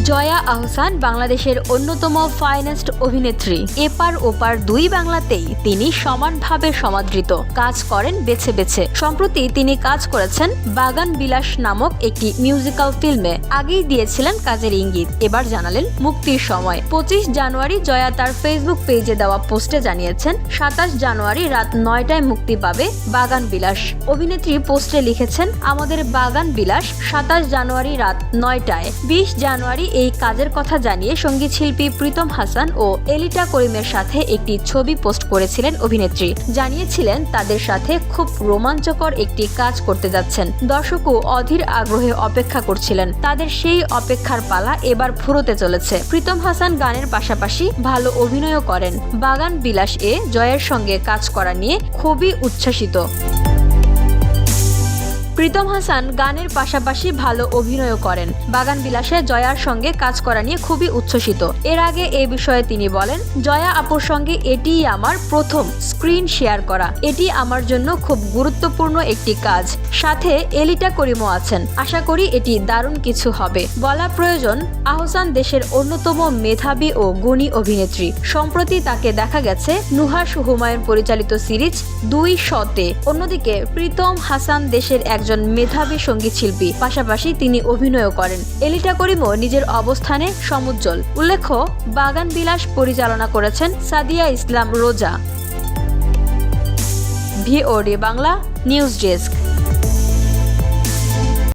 জয়া আহসান বাংলাদেশের অন্যতম ফাইনেস্ট অভিনেত্রী। এপার ওপার দুই বাংলাতেই তিনি সমানভাবে সমাদৃত। কাজ করেন বেছে বেছে। সম্প্রতি তিনি কাজ করেছেন বাগান বিলাস নামক একটি মিউজিক্যাল ফিল্মে। আগেই দিয়েছিলেন কাজের ইঙ্গিত, এবার জানালেন মুক্তির সময়। 25 জানুয়ারি জয়া তার ফেসবুক পেজে দেওয়া পোস্টে জানিয়েছেন 27 জানুয়ারি রাত 9টায় মুক্তি পাবে বাগান বিলাস। অভিনেত্রী পোস্টে লিখেছেন, আমাদের বাগান বিলাস 27 জানুয়ারি রাত 9টায়। 20 জানুয়ারি এই কাজের কথা জানিয়ে সঙ্গীত শিল্পী প্রীতম হাসান ও এলিটা করিমের সাথে একটি ছবি পোস্ট করেছিলেন অভিনেত্রী। জানিয়েছিলেন তাদের সাথে খুব রোমাঞ্চকর একটি কাজ করতে যাচ্ছেন। দর্শকও অধীর আগ্রহে অপেক্ষা করছিলেন। তাদের সেই অপেক্ষার পালা এবার ফুরোতে চলেছে। প্রীতম হাসান গানের পাশাপাশি ভালো অভিনয়ও করেন। বাগান বিলাস এ জয়ের সঙ্গে কাজ করা নিয়ে খুবই উচ্ছ্বসিত। প্রীতম হাসান গানের পাশাপাশি ভালো অভিনয় করেন। বাগান বিলাসে জয়ার সঙ্গে কাজ করা নিয়ে খুবই উচ্ছ্বসিত। এর আগে এ বিষয়ে তিনি বলেন, জয়া আপুর সঙ্গে এটিই আমার প্রথম স্ক্রিন শেয়ার করা। এটি আমার জন্য খুব গুরুত্বপূর্ণ একটি কাজ। সাথে এলিটা করিমও আছেন। আশা করি এটি দারুণ কিছু হবে। বলা প্রয়োজন, আহসান দেশের অন্যতম মেধাবী ও গুণী অভিনেত্রী। সম্প্রতি তাকে দেখা গেছে নুহাস হুমায়ুন পরিচালিত সিরিজ 200-তে। অন্যদিকে প্রীতম হাসান দেশের একজন মেধাবী সঙ্গীত শিল্পী, পাশাপাশি তিনি অভিনয়ও করেন। এলিটা করিমও নিজের অবস্থানে সমুজ্জ্বল। উল্লেখ্য, বাগান বিলাস পরিচালনা করেছেন সাদিয়া ইসলাম রোজা। VOD Bangla news desk.